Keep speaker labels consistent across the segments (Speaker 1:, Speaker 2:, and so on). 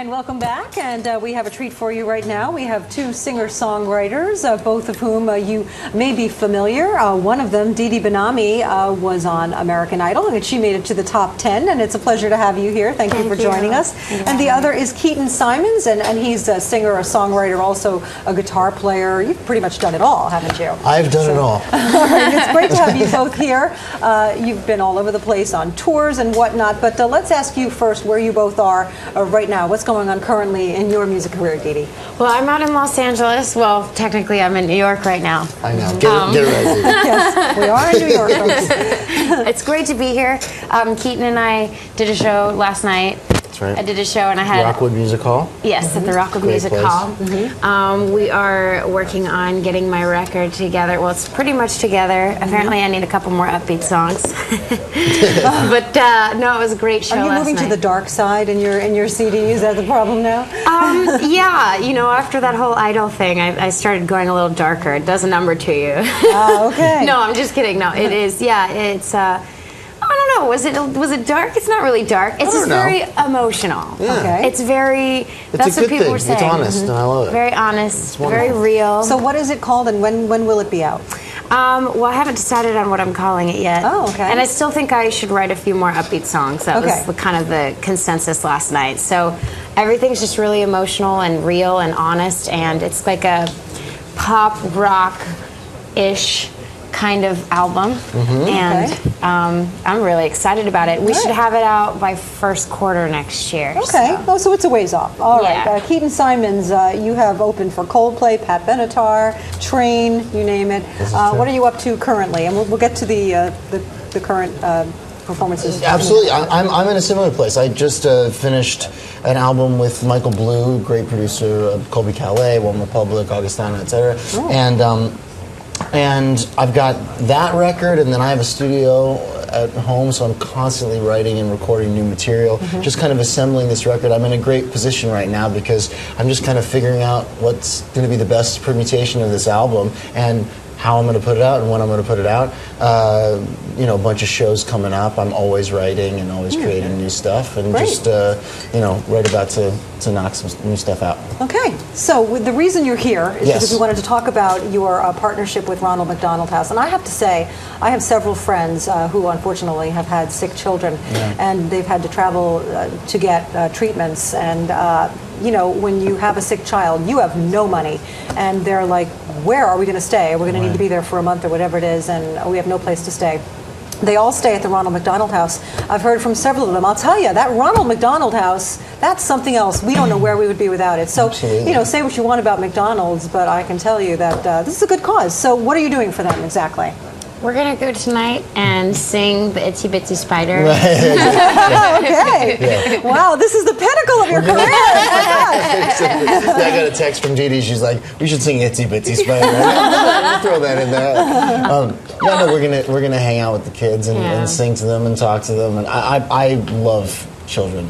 Speaker 1: And welcome back, and we have a treat for you right now. We have two singer-songwriters, both of whom you may be familiar. One of them, Didi Benami, was on American Idol, and she made it to the top 10, and it's a pleasure to have you here. Thank you for joining us. And the other is Keaton Simons, and he's a singer, a songwriter, also a guitar player. You've pretty much done it all, haven't you?
Speaker 2: I've done it all.
Speaker 1: All right, it's great to have you both here. You've been all over the place on tours and whatnot, but let's ask you first where you both are right now. What's going on currently in your music career, Didi?
Speaker 3: Well, I'm out in Los Angeles. Well, technically, I'm in New York right now.
Speaker 2: I know. Get it right.
Speaker 1: Yes, we are in New York, folks.
Speaker 3: It's great to be here. Keaton and I did a show last night.
Speaker 2: That's right.
Speaker 3: I did a show and I had...
Speaker 2: Rockwood Music Hall?
Speaker 3: Yes, at the Rockwood
Speaker 2: Great
Speaker 3: Music
Speaker 2: place.
Speaker 3: Hall. We are working on getting my record together. Well, it's pretty much together. Apparently, I need a couple more upbeat songs. But no, it was a great show last night.
Speaker 1: Are you moving to the dark side in your CD? Is that the problem now?
Speaker 3: Yeah, you know, after that whole Idol thing, I started going a little darker. It does a number to you.
Speaker 1: Oh, okay.
Speaker 3: No, I'm just kidding. No, it is. Yeah, it's. I don't know. Was it dark? It's not really dark. It's just very emotional.
Speaker 2: Yeah.
Speaker 1: Okay.
Speaker 3: It's very. That's what people were saying.
Speaker 2: It's honest, and I love it.
Speaker 3: Very honest. Very real.
Speaker 1: So what is it called, and when will it be out?
Speaker 3: Well, I haven't decided on what I'm calling it yet.
Speaker 1: Oh, okay.
Speaker 3: And I still think I should write a few more upbeat songs. That was kind of the consensus last night. So everything's just really emotional and real and honest, and it's like a pop rock-ish kind of album. And I'm really excited about it. We should have it out by first quarter next year.
Speaker 1: Okay.
Speaker 3: So.
Speaker 1: Oh, so it's a ways off. All
Speaker 3: Yeah.
Speaker 1: right. Keaton Simons, you have opened for Coldplay, Pat Benatar, Train, you name it. What are you up to currently? And we'll get to the current performances.
Speaker 2: Absolutely. I'm in a similar place. I just finished an album with Michael Blue, great producer, Colby Calais, One Republic, Augustana, etc. And I've got that record, and then I have a studio at home, so I'm constantly writing and recording new material, just kind of assembling this record. I'm in a great position right now because I'm just kind of figuring out what's going to be the best permutation of this album and how I'm going to put it out and when I'm going to put it out. You know, a bunch of shows coming up. I'm always writing and always creating new stuff, and just you know, right about to knock some new stuff out.
Speaker 1: Okay, so the reason you're here is because we wanted to talk about your partnership with Ronald McDonald House. And I have to say, I have several friends who unfortunately have had sick children, and they've had to travel to get treatments. And you know, when you have a sick child, you have no money, and they're like, where are we going to stay? We're going to need to be there for a month or whatever it is, and we have no place to stay. They all stay at the Ronald McDonald House. I've heard from several of them. I'll tell you, that Ronald McDonald House, that's something else. We don't know where we would be without it. So, you know, say what you want about McDonald's, but I can tell you that this is a good cause. So what are you doing for them exactly?
Speaker 3: We're going to go tonight and sing the Itsy Bitsy Spider.
Speaker 1: Okay.
Speaker 2: Yeah.
Speaker 1: Wow, this is the pinnacle of your career.
Speaker 2: I got a text from Didi. She's like, "We should sing Itsy Bitsy Spider." We'll throw that in there. No, we're gonna hang out with the kids and sing to them and talk to them. And I love children,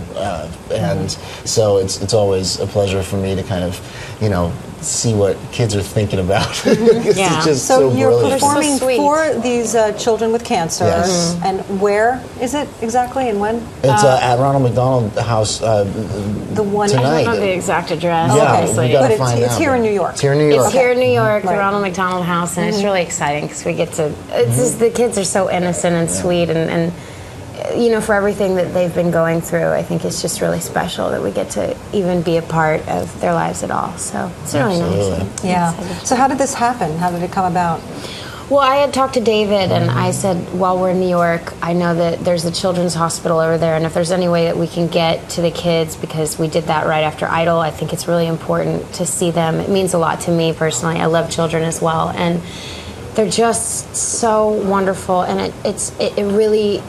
Speaker 2: and so it's always a pleasure for me to kind of, you know, see what kids are thinking about. It's just so
Speaker 1: you're
Speaker 2: brilliant.
Speaker 1: performing
Speaker 3: So sweet.
Speaker 1: for these children with cancer.
Speaker 2: Yes.
Speaker 1: And where is it exactly, and when?
Speaker 2: It's at Ronald McDonald House
Speaker 1: The one
Speaker 2: tonight.
Speaker 3: I don't know the exact address.
Speaker 2: Yeah,
Speaker 3: obviously.
Speaker 2: we gotta
Speaker 1: But
Speaker 2: find
Speaker 1: it's
Speaker 2: out.
Speaker 1: here in New York.
Speaker 2: It's here in New York.
Speaker 3: It's here in New York, the
Speaker 1: Right.
Speaker 3: Ronald McDonald House, and it's really exciting because we get to. It's just, the kids are so innocent and sweet, and you know, for everything that they've been going through, I think it's just really special that we get to even be a part of their lives at all. So it's really nice.
Speaker 1: Yeah. So how did this happen? How did it come about?
Speaker 3: Well, I had talked to David, and I said, while we're in New York, I know that there's a children's hospital over there, and if there's any way that we can get to the kids, because we did that right after Idol, I think it's really important to see them. It means a lot to me personally. I love children as well, and they're just so wonderful, and it really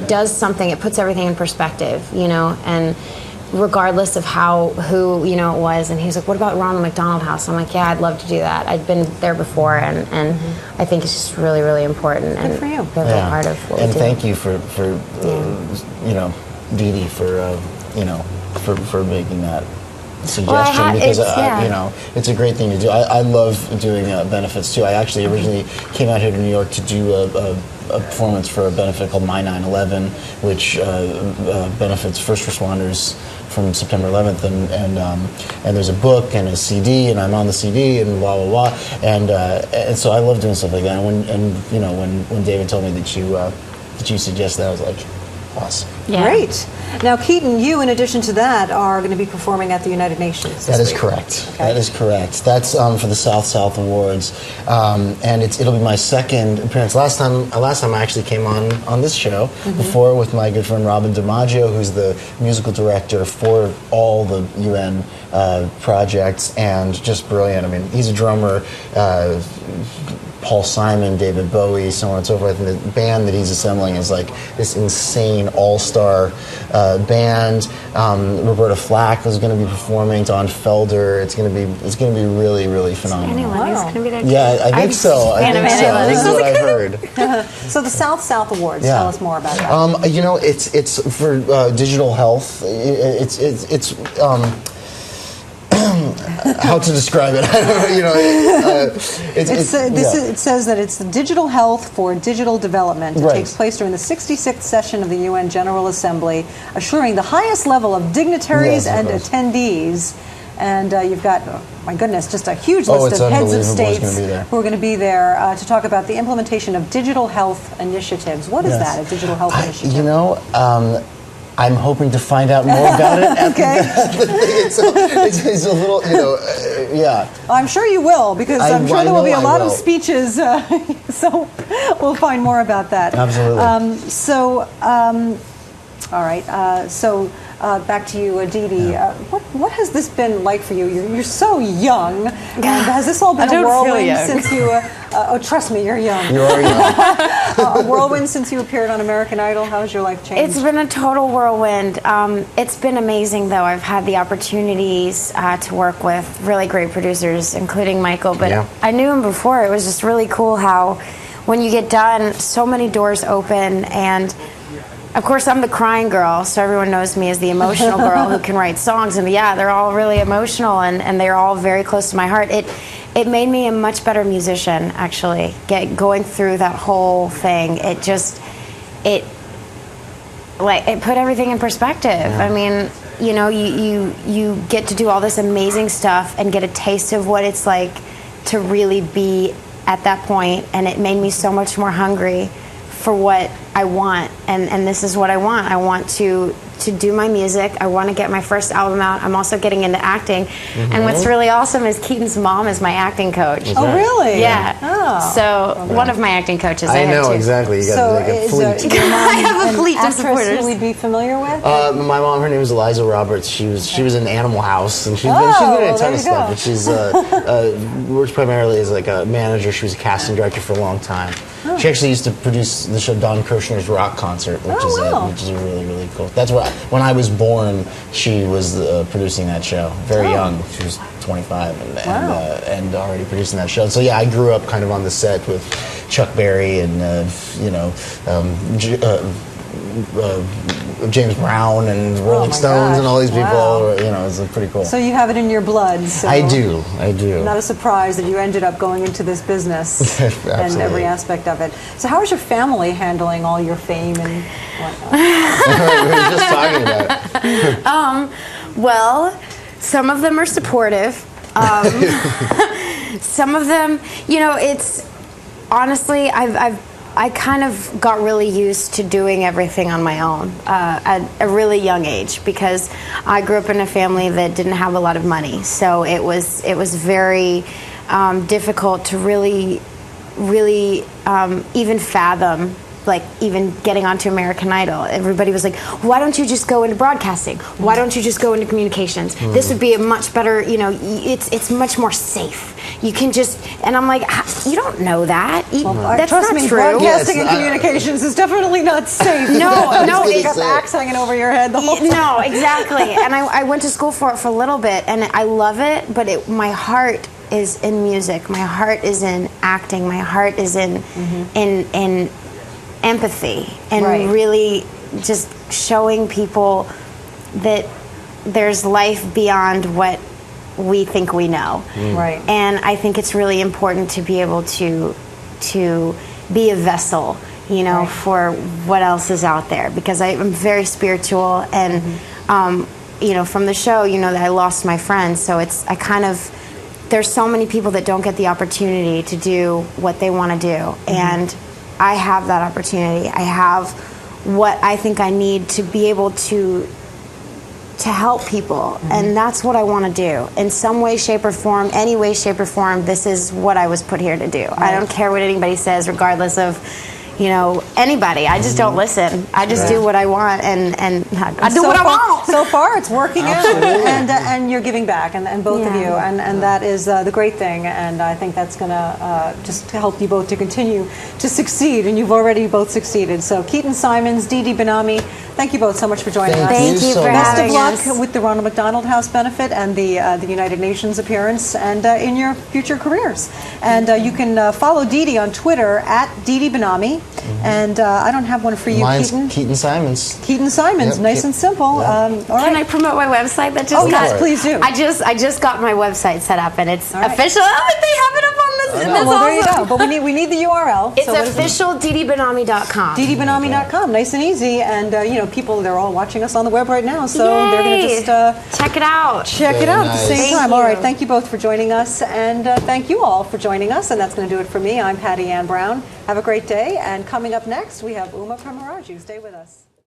Speaker 3: does something. It puts everything in perspective, you know, and regardless of who you know it was. And he was like, what about Ronald McDonald House? I'm like, yeah, I'd love to do that. I'd been there before, and I think it's just really, really important.
Speaker 1: Good for you.
Speaker 3: They're a part of what we do.
Speaker 2: And thank you for you know, Didi, for you know, for making that suggestion, because you know, it's a great thing to do. I love doing benefits too. I actually originally came out here to New York to do a performance for a benefit called My 9/11, which benefits first responders from September 11th, and there's a book and a CD, and I'm on the CD, and blah blah blah, and so I love doing stuff like that. When David told me that you suggested that, I was like, awesome.
Speaker 3: Yeah.
Speaker 1: Great. Now, Keaton, you, in addition to that, are going to be performing at the United Nations.
Speaker 2: That is correct. Okay. That is correct. That's for the South Awards, and it'll be my second appearance. Last time I actually came on this show before with my good friend Robin DiMaggio, who's the musical director for all the UN projects, and just brilliant. I mean, he's a drummer. Paul Simon, David Bowie, so on and so forth. And the band that he's assembling is like this insane all-star band. Roberta Flack is going to be performing. Don Felder. It's going to be really, really phenomenal.
Speaker 3: Anyone who's going to be there?
Speaker 2: Yeah, I think so. This is what I heard.
Speaker 1: So the South Awards.
Speaker 2: Yeah.
Speaker 1: Tell us more about that.
Speaker 2: It's for digital health. It's how to describe it? I don't know.
Speaker 1: It says that it's the digital health for digital development. It takes place during the 66th session of the UN General Assembly, assuring the highest level of dignitaries and attendees. And you've got, oh my goodness, just a huge list of heads of states who are going to be there to talk about the implementation of digital health initiatives. What is that, a digital health initiative?
Speaker 2: I'm hoping to find out more about it.
Speaker 1: Okay.
Speaker 2: It's a little, yeah.
Speaker 1: I'm sure you will, because I'm sure there will be a lot of speeches, so we'll find more about that.
Speaker 2: Absolutely.
Speaker 1: All right. Back to you, Didi. What has this been like for you? You're so young. And has this all been a whirlwind since you? Trust me, you're young.
Speaker 2: You are young.
Speaker 1: A whirlwind since you appeared on American Idol. How has your life changed?
Speaker 3: It's been a total whirlwind. It's been amazing, though. I've had the opportunities to work with really great producers, including Michael. But I knew him before. It was just really cool how, when you get done, so many doors open. And of course, I'm the crying girl, so everyone knows me as the emotional girl who can write songs. And they're all really emotional, and they're all very close to my heart. It made me a much better musician, actually. Going through that whole thing, it put everything in perspective. I mean, you get to do all this amazing stuff and get a taste of what it's like to really be at that point, and it made me so much more hungry for what I want, and this is what I want. I want to do my music. I want to get my first album out. I'm also getting into acting, and what's really awesome is Keaton's mom is my acting coach.
Speaker 1: Oh, really?
Speaker 3: Yeah.
Speaker 1: Oh.
Speaker 3: So one of my acting coaches.
Speaker 2: I know,
Speaker 3: have two.
Speaker 2: exactly. You got like a fleet.
Speaker 3: I have a fleet of supporters.
Speaker 1: Who we'd be familiar with?
Speaker 2: My mom, her name is Eliza Roberts. She was in Animal House, and she's been in a ton of stuff. But she's works primarily as like a manager. She was a casting director for a long time. Oh. She actually used to produce the show Don Kirshner's Rock Concert, which is really, really cool. That's what when I was born, she was producing that show. Very young. She was 25 and already producing that show. So yeah, I grew up kind of on the set with Chuck Berry and James Brown and Rolling Stones and all these people. Wow. It's pretty cool.
Speaker 1: So you have it in your blood. So
Speaker 2: I do.
Speaker 1: Not a surprise that you ended up going into this business and every aspect of it. So how is your family handling all your fame and whatnot?
Speaker 2: We were just talking about it.
Speaker 3: Well, some of them are supportive. Some of them, it's honestly, I kind of got really used to doing everything on my own at a really young age, because I grew up in a family that didn't have a lot of money. So it was very difficult to really even fathom, like, even getting onto American Idol. Everybody was like, why don't you just go into broadcasting? Why don't you just go into communications? This would be a much better, it's much more safe. You can just, and I'm like, you don't know that. That's
Speaker 1: trust
Speaker 3: not
Speaker 1: me,
Speaker 3: true.
Speaker 1: Broadcasting and communications is definitely not safe.
Speaker 3: No,
Speaker 1: you got the axe hanging over your head the whole time.
Speaker 3: No, exactly. And I went to school for it for a little bit, and I love it, but my heart is in music. My heart is in acting. My heart is in empathy and really just showing people that there's life beyond what we think we know.
Speaker 1: Right.
Speaker 3: And I think it's really important to be able to be a vessel you know, for what else is out there, because I'm very spiritual, and you know, from the show, you know, that I lost my friend, so there's so many people that don't get the opportunity to do what they want to do, and I have that opportunity. I have what I think I need to be able to help people, and that's what I want to do in some way, shape, or form. Any way, shape, or form, this is what I was put here to do. I don't care what anybody says, regardless of, you know, anybody. I just don't listen. I just do what I want, and I do what I want.
Speaker 1: So far, it's working out, and you're giving back, and both of you, and that is the great thing. And I think that's going to just help you both to continue to succeed, and you've already both succeeded. So Keaton Simons, Didi Benami, thank you both so much for joining us.
Speaker 3: Thank you for having us.
Speaker 1: Best of luck with the Ronald McDonald House benefit and the United Nations appearance, and in your future careers. And you can follow Didi on Twitter at Didi Benami. And I don't have one for you,
Speaker 2: Mine's
Speaker 1: Keaton.
Speaker 2: Keaton Simons.
Speaker 1: Keaton Simons,
Speaker 2: Yep.
Speaker 1: nice and simple. All right.
Speaker 3: Can I promote my website that just got?
Speaker 1: Yes, please do.
Speaker 3: I just got my website set up, and it's official. Oh, they have it up on this.
Speaker 1: Well, there you go. But we need the URL.
Speaker 3: It's official DidiBenami.com.
Speaker 1: DidiBenami.com, nice and easy. And you know, people, they're all watching us on the web right now, so they're going to just
Speaker 3: check it out.
Speaker 1: Check
Speaker 2: Very
Speaker 1: it out
Speaker 2: nice.
Speaker 1: at the same
Speaker 3: Thank
Speaker 1: time.
Speaker 3: you.
Speaker 1: All right, thank you both for joining us, and thank you all for joining us. And that's going to do it for me. I'm Patty Ann Brown. Have a great day. And coming up next, we have Uma Premaraju. Stay with us.